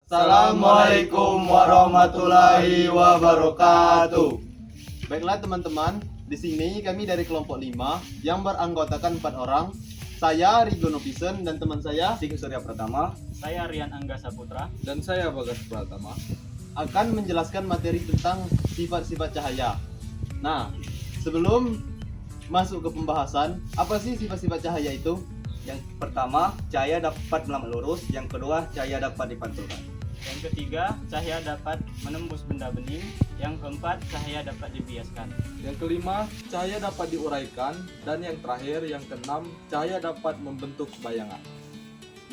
Assalamualaikum warahmatullahi wabarakatuh. Baiklah teman-teman, di sini kami dari kelompok 5 yang beranggotakan 4 orang. Saya Rigo Novisen dan teman saya Tiga Surya Pratama, Saya Rian Angga Saputra. dan saya Bagas Pratama. akan menjelaskan materi tentang sifat-sifat cahaya. Nah, sebelum masuk ke pembahasan, apa sih sifat-sifat cahaya itu? Yang pertama, cahaya dapat melambat lurus. Yang kedua, cahaya dapat dipantulkan. Yang ketiga, cahaya dapat menembus benda bening. Yang keempat, cahaya dapat dibiaskan. Yang kelima, cahaya dapat diuraikan. Dan yang terakhir, yang keenam, cahaya dapat membentuk bayangan.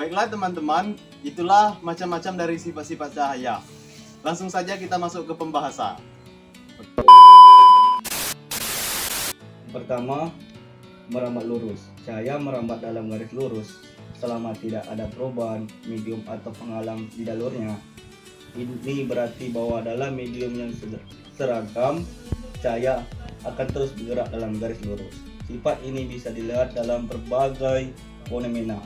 Baiklah teman-teman, itulah macam-macam dari sifat-sifat cahaya. Langsung saja kita masuk ke pembahasan. Pertama, merambat lurus. Cahaya merambat dalam garis lurus selama tidak ada perubahan medium atau penghalang di jalurnya. Ini berarti bahwa dalam medium yang seragam, cahaya akan terus bergerak dalam garis lurus. Sifat ini bisa dilihat dalam berbagai fenomena.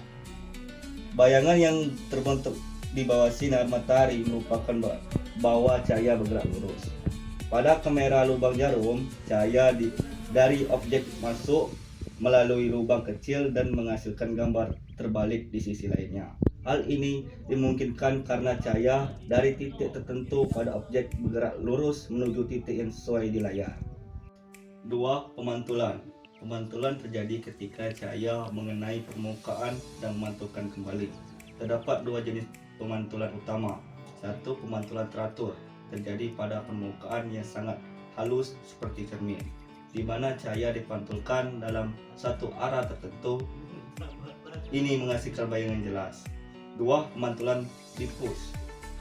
Bayangan yang terbentuk di bawah sinar matahari merupakan bahwa cahaya bergerak lurus. Pada kamera lubang jarum, cahaya dari objek masuk melalui lubang kecil dan menghasilkan gambar terbalik di sisi lainnya. Hal ini dimungkinkan karena cahaya dari titik tertentu pada objek bergerak lurus menuju titik yang sesuai di layar. 2. Pemantulan. Pemantulan terjadi ketika cahaya mengenai permukaan dan memantulkan kembali. Terdapat dua jenis pemantulan utama. Satu, pemantulan teratur, terjadi pada permukaan yang sangat halus seperti cermin, di mana cahaya dipantulkan dalam satu arah tertentu. Ini menghasilkan bayangan jelas. 2. Pemantulan difus,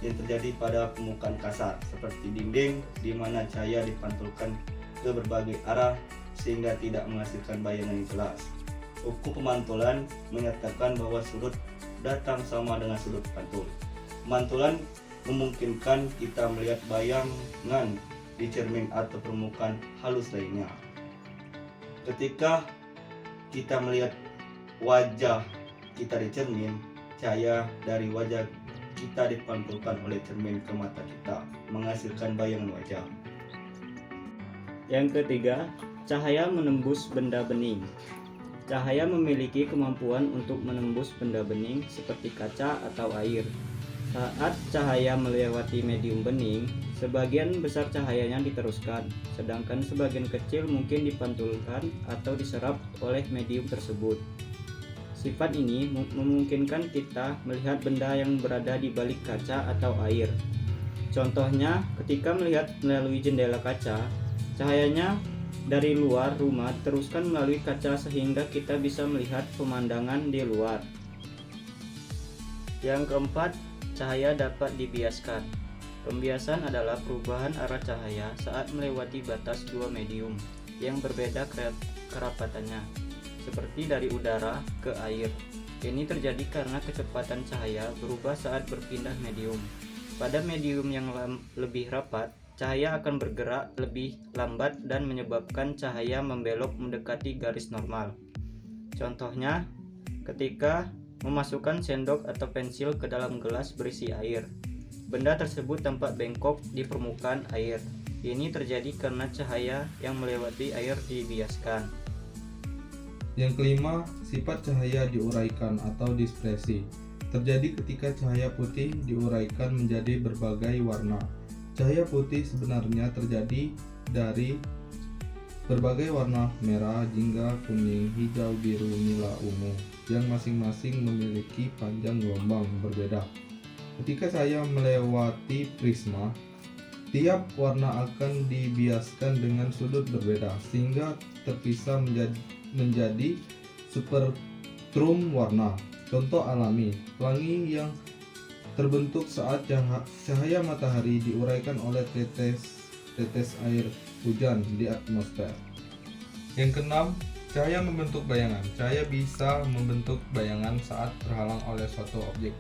yang terjadi pada permukaan kasar seperti dinding, di mana cahaya dipantulkan ke berbagai arah sehingga tidak menghasilkan bayangan yang jelas. Hukum pemantulan menyatakan bahwa sudut datang sama dengan sudut pantul. Pemantulan memungkinkan kita melihat bayangan di cermin atau permukaan halus lainnya. Ketika kita melihat wajah kita di cermin, cahaya dari wajah kita dipantulkan oleh cermin ke mata kita, menghasilkan bayangan wajah. Yang ketiga, cahaya menembus benda bening. Cahaya memiliki kemampuan untuk menembus benda bening seperti kaca atau air. Saat cahaya melewati medium bening, sebagian besar cahayanya diteruskan, sedangkan sebagian kecil mungkin dipantulkan atau diserap oleh medium tersebut. Sifat ini memungkinkan kita melihat benda yang berada di balik kaca atau air. Contohnya, ketika melihat melalui jendela kaca, cahayanya dari luar rumah diteruskan melalui kaca sehingga kita bisa melihat pemandangan di luar. Yang keempat, cahaya dapat dibiaskan. Pembiasan adalah perubahan arah cahaya saat melewati batas dua medium yang berbeda kerapatannya, seperti dari udara ke air. Ini terjadi karena kecepatan cahaya berubah saat berpindah medium. Pada medium yang lebih rapat, cahaya akan bergerak lebih lambat dan menyebabkan cahaya membelok mendekati garis normal. Contohnya, ketika memasukkan sendok atau pensil ke dalam gelas berisi air, benda tersebut tampak bengkok di permukaan air. Ini terjadi karena cahaya yang melewati air dibiaskan. Yang kelima, sifat cahaya diuraikan atau dispersi. Terjadi ketika cahaya putih diuraikan menjadi berbagai warna. Cahaya putih sebenarnya terjadi dari berbagai warna merah, jingga, kuning, hijau, biru, nila, ungu, yang masing-masing memiliki panjang gelombang berbeda. Ketika cahaya melewati prisma, tiap warna akan dibiaskan dengan sudut berbeda sehingga terpisah menjadi spektrum warna. Contoh alami, pelangi yang terbentuk saat cahaya matahari diuraikan oleh tetes air hujan di atmosfer. Yang keenam, cahaya membentuk bayangan. Cahaya bisa membentuk bayangan saat terhalang oleh suatu objek.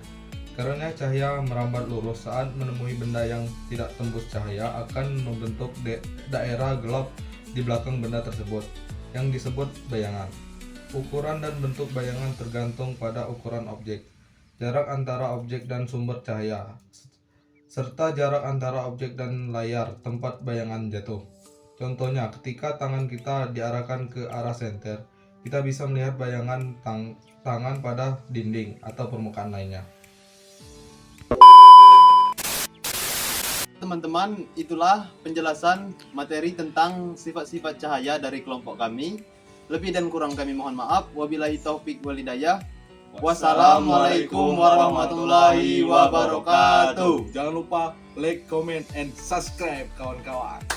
Karena cahaya merambat lurus saat menemui benda yang tidak tembus cahaya akan membentuk daerah gelap di belakang benda tersebut, yang disebut bayangan. Ukuran dan bentuk bayangan tergantung pada ukuran objek, jarak antara objek dan sumber cahaya, serta jarak antara objek dan layar tempat bayangan jatuh. Contohnya, ketika tangan kita diarahkan ke arah senter, kita bisa melihat bayangan tangan pada dinding atau permukaan lainnya. Teman-teman, itulah penjelasan materi tentang sifat-sifat cahaya dari kelompok kami. Lebih dan kurang kami mohon maaf. Wabillahi taufik wal hidayah. Wassalamualaikum warahmatullahi wabarakatuh. Jangan lupa like, comment, and subscribe kawan-kawan.